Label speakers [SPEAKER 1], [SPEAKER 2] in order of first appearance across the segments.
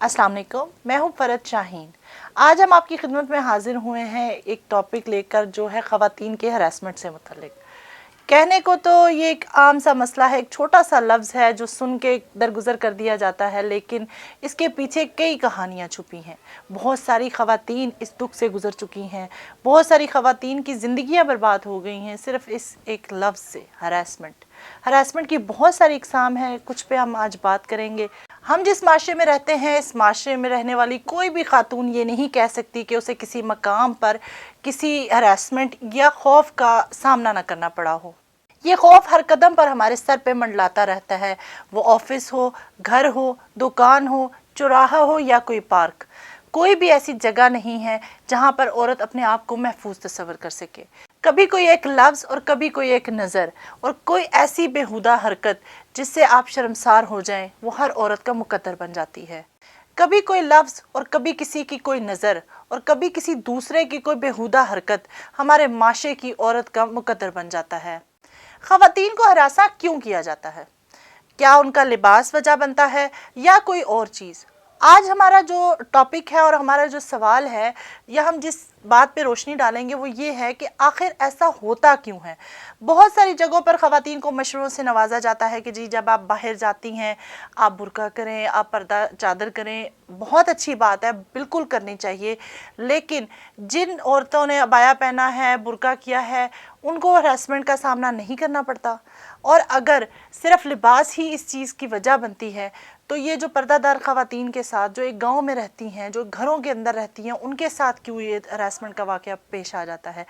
[SPEAKER 1] अस्सलाम वालेकुम, मैं हूँ फरद शाहीन। आज हम आपकी खिदमत में हाजिर हुए हैं एक टॉपिक लेकर जो है ख़वातीन के हरासमेंट से मुतल्लिक। कहने को तो ये एक आम सा मसला है, एक छोटा सा लफ्ज़ है जो सुन के दरगुजर कर दिया जाता है, लेकिन इसके पीछे कई कहानियाँ छुपी हैं। बहुत सारी ख़वातीन इस दुख से गुज़र चुकी हैं, बहुत सारी ख़वातीन की ज़िंदगियाँ बर्बाद हो गई हैं सिर्फ़ इस एक लफ्ज़ से, हरासमेंट। हरासमेंट की बहुत सारी इकसाम हैं, कुछ पे हम आज बात करेंगे। हम जिस माशरे में रहते हैं, इस माशरे में रहने वाली कोई भी खातून ये नहीं कह सकती कि उसे किसी मकाम पर किसी हरासमेंट या खौफ का सामना न करना पड़ा हो। ये खौफ हर कदम पर हमारे सर पे मंडलाता रहता है, वो ऑफिस हो, घर हो, दुकान हो, चौराहा हो या कोई पार्क। कोई भी ऐसी जगह नहीं है जहाँ पर औरत अपने आप को महफूज तस्वर कर सके। कभी कोई एक लफ्ज़ और कभी कोई एक नज़र और कोई ऐसी बेहुदा हरकत जिससे आप शर्मसार हो जाएं, वो हर औरत का मुकद्दर बन जाती है। कभी कोई लफ्ज़ और कभी किसी की कोई नज़र और कभी किसी दूसरे की कोई बेहुदा हरकत हमारे माशरे की औरत का मुकद्दर बन जाता है। ख़वातीन को हरासा क्यों किया जाता है? क्या उनका लिबास वजह बनता है या कोई और चीज़? आज हमारा जो टॉपिक है और हमारा जो सवाल है या हम जिस बात पे रोशनी डालेंगे वो ये है कि आखिर ऐसा होता क्यों है। बहुत सारी जगहों पर ख़वातीन को मशवरों से नवाजा जाता है कि जी जब आप बाहर जाती हैं आप बुर्का करें, आप पर्दा चादर करें। बहुत अच्छी बात है, बिल्कुल करनी चाहिए, लेकिन जिन औरतों ने अबाया पहना है, बुर्का किया है, उनको हरासमेंट का सामना नहीं करना पड़ता। और अगर सिर्फ लिबास ही इस चीज़ की वजह बनती है तो ये जो पर्दादार ख़वातीन के साथ जो एक गांव में रहती हैं, जो घरों के अंदर रहती हैं, उनके साथ क्यों ये हरासमेंट का वाक़या पेश आ जाता है?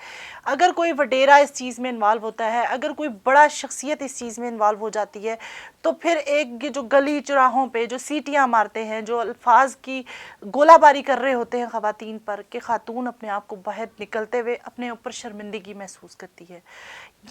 [SPEAKER 1] अगर कोई वडेरा इस चीज़ में इन्वॉल्व होता है, अगर कोई बड़ा शख्सियत इस चीज़ में इन्वॉल्व हो जाती है, तो फिर एक ये जो गली चौराहों पे जो सीटियाँ मारते हैं, जो अल्फाज की गोलाबारी कर रहे होते हैं ख़वातीन पर, कि खातून अपने आप को बाहर निकलते हुए अपने ऊपर शर्मिंदगी महसूस करती है।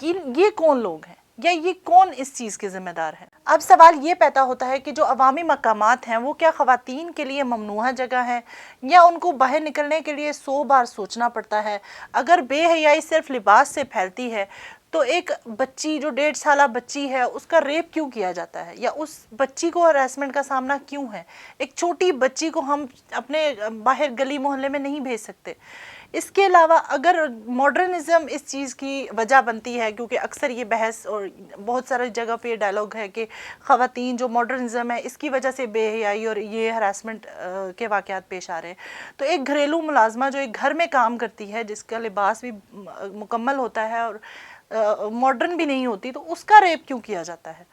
[SPEAKER 1] ये कौन लोग हैं या ये कौन इस चीज़ के ज़िम्मेदार हैं? अब सवाल ये पैदा होता है कि जो अवामी मकामात हैं वो क्या ख़वातीन के लिए ममनूआ जगह हैं या उनको बाहर निकलने के लिए 100 बार सोचना पड़ता है? अगर बेहयाई सिर्फ लिबास से फैलती है तो एक बच्ची जो 1.5 साल बच्ची है उसका रेप क्यों किया जाता है या उस बच्ची को हरासमेंट का सामना क्यों है? एक छोटी बच्ची को हम अपने बाहर गली मोहल्ले में नहीं भेज सकते। इसके अलावा अगर मॉडर्निज़म इस चीज़ की वजह बनती है, क्योंकि अक्सर ये बहस और बहुत सारी जगह पे ये डायलॉग है कि ख़वातीन जो मॉडर्निज़म है इसकी वजह से बेहयाई और ये हरासमेंट के वाक़यात पेश आ रहे हैं। तो एक घरेलू मुलाजमा जो एक घर में काम करती है, जिसका लिबास भी मुकम्मल होता है और मॉडर्न भी नहीं होती, तो उसका रेप क्यों किया जाता है?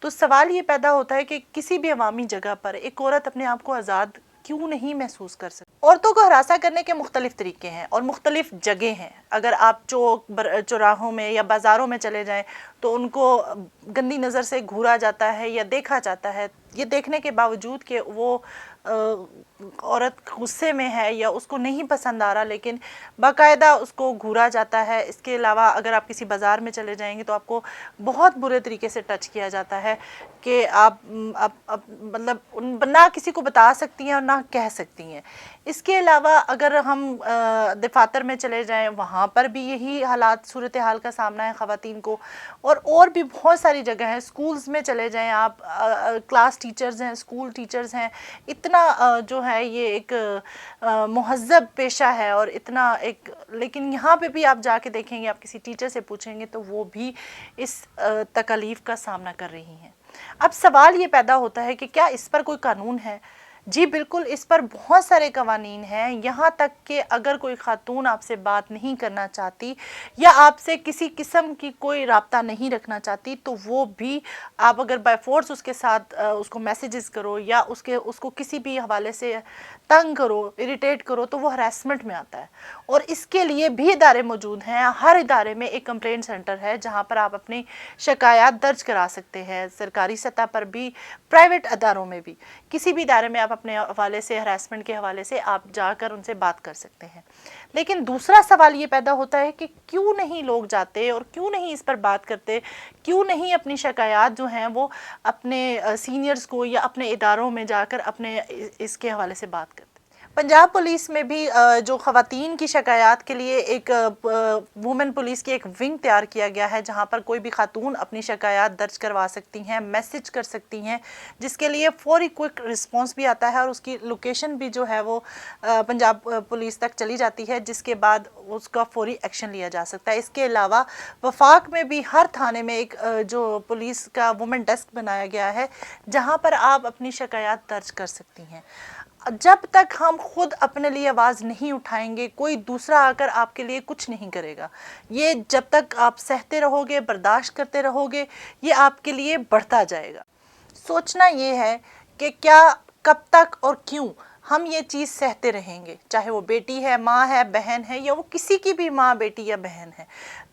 [SPEAKER 1] तो सवाल ये पैदा होता है कि किसी भी अवामी जगह पर एक औरत अपने आप को आज़ाद क्यों नहीं महसूस कर सकती? औरतों को हरासा करने के मुख्तलिफ तरीके हैं और मुख्तलिफ जगह हैं। अगर आप चौक चौराहों में या बाज़ारों में चले जाएं तो उनको गंदी नज़र से घूरा जाता है या देखा जाता है। ये देखने के बावजूद कि वो औरत गुस्से में है या उसको नहीं पसंद आ रहा, लेकिन बाकायदा उसको घूरा जाता है। इसके अलावा अगर आप किसी बाज़ार में चले जाएंगे तो आपको बहुत बुरे तरीके से टच किया जाता है कि आप मतलब ना किसी को बता सकती हैं और ना कह सकती हैं। इसके अलावा अगर हम दफातर में चले जाएं, वहाँ पर भी यही हालात सूरत हाल का सामना है ख़वातीन को। और भी बहुत सारी जगह हैं। स्कूल्स में चले जाएं आप, क्लास टीचर्स हैं, स्कूल टीचर्स हैं। इतना जो है ये एक मुहज़्ज़ब पेशा है और इतना एक, लेकिन यहाँ पे भी आप जाके देखेंगे, आप किसी टीचर से पूछेंगे तो वो भी इस तकलीफ़ का सामना कर रही हैं। अब सवाल ये पैदा होता है कि क्या इस पर कोई कानून है? जी बिल्कुल, इस पर बहुत सारे कवानीन हैं। यहाँ तक कि अगर कोई खातून आपसे बात नहीं करना चाहती या आपसे किसी किस्म की कोई राब्ता नहीं रखना चाहती, तो वो भी आप अगर बाय फोर्स उसके साथ उसको मैसेजेस करो या उसको किसी भी हवाले से तंग करो, इरिटेट करो, तो वो हरासमेंट में आता है। और इसके लिए भी इदारे मौजूद हैं। हर इदारे में एक कंप्लेंट सेंटर है जहाँ पर आप अपनी शिकायत दर्ज करा सकते हैं, सरकारी सतह पर भी, प्राइवेट अदारों में भी। किसी भी इदारे में आप अपने हवाले से, हरासमेंट के हवाले से आप जाकर उनसे बात कर सकते हैं। लेकिन दूसरा सवाल ये पैदा होता है कि क्यों नहीं लोग जाते और क्यों नहीं इस पर बात करते, क्यों नहीं अपनी शिकायत जो हैं वो अपने सीनियर्स को या अपने इदारों में जाकर अपने इसके हवाले से बात करते। पंजाब पुलिस में भी जो ख़वातीन की शिकायत के लिए एक वुमेन पुलिस की एक विंग तैयार किया गया है, जहां पर कोई भी खातून अपनी शिकायत दर्ज करवा सकती हैं, मैसेज कर सकती हैं, जिसके लिए फौरी क्विक रिस्पांस भी आता है और उसकी लोकेशन भी जो है वो पंजाब पुलिस तक चली जाती है, जिसके बाद उसका फौरी एक्शन लिया जा सकता है। इसके अलावा वफाक में भी हर थाने में एक जो पुलिस का वुमेन डेस्क बनाया गया है, जहां पर आप अपनी शिकायत दर्ज कर सकती हैं। जब तक हम खुद अपने लिए आवाज़ नहीं उठाएंगे, कोई दूसरा आकर आपके लिए कुछ नहीं करेगा। ये जब तक आप सहते रहोगे, बर्दाश्त करते रहोगे, ये आपके लिए बढ़ता जाएगा। सोचना ये है कि क्या, कब तक और क्यों हम ये चीज़ सहते रहेंगे, चाहे वो बेटी है, माँ है, बहन है, या वो किसी की भी माँ, बेटी या बहन है।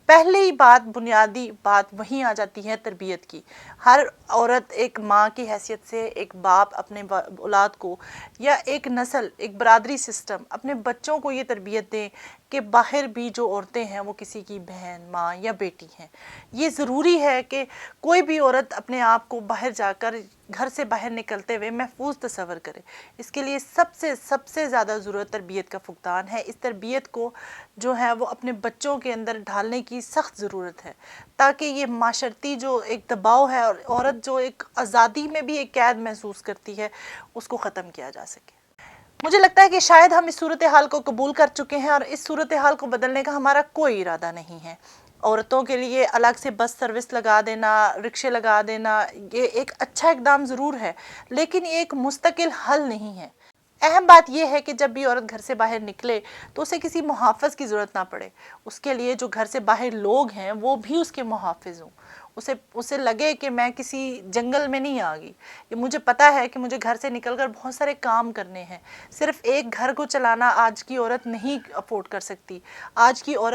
[SPEAKER 1] पहली बात, बुनियादी बात वहीं आ जाती है तरबियत की। हर औरत एक माँ की हैसियत से, एक बाप अपने औलाद को, या एक नस्ल, एक बरादरी सिस्टम अपने बच्चों को ये तरबियत दें कि बाहर भी जो औरतें हैं वो किसी की बहन, माँ या बेटी हैं। ये ज़रूरी है कि कोई भी औरत अपने आप को बाहर जाकर, घर से बाहर निकलते हुए महफूज तस्वर करे। इसके लिए सबसे ज़्यादा ज़रूरत तरबियत का फुकदान है। इस तरबियत को जो है वो अपने बच्चों के अंदर ढालने की सख्त ज़रूरत है, ताकि ये माशरती जो एक दबाव है और औरत जो एक आज़ादी में भी एक कैद महसूस करती है, उसको ख़त्म किया जा सके। मुझे लगता है कि शायद हम इस सूरत हाल को कबूल कर चुके हैं और इस सूरत हाल को बदलने का हमारा कोई इरादा नहीं है। औरतों के लिए अलग से बस सर्विस लगा देना, रिक्शे लगा देना, ये एक अच्छा इकदाम ज़रूर है, लेकिन ये एक मुस्तकिल हल नहीं है। अहम बात यह है कि जब भी औरत घर से बाहर निकले तो उसे किसी मुहाफ़िज़ की ज़रूरत ना पड़े। उसके लिए जो घर से बाहर लोग हैं वो भी उसके मुहाफ़िज़ हों। उसे लगे कि मैं किसी जंगल में नहीं आ गई। ये मुझे पता है कि मुझे घर से निकलकर बहुत सारे काम करने हैं। सिर्फ़ एक घर को चलाना आज की औरत नहीं अफोर्ड कर सकती। आज की औरत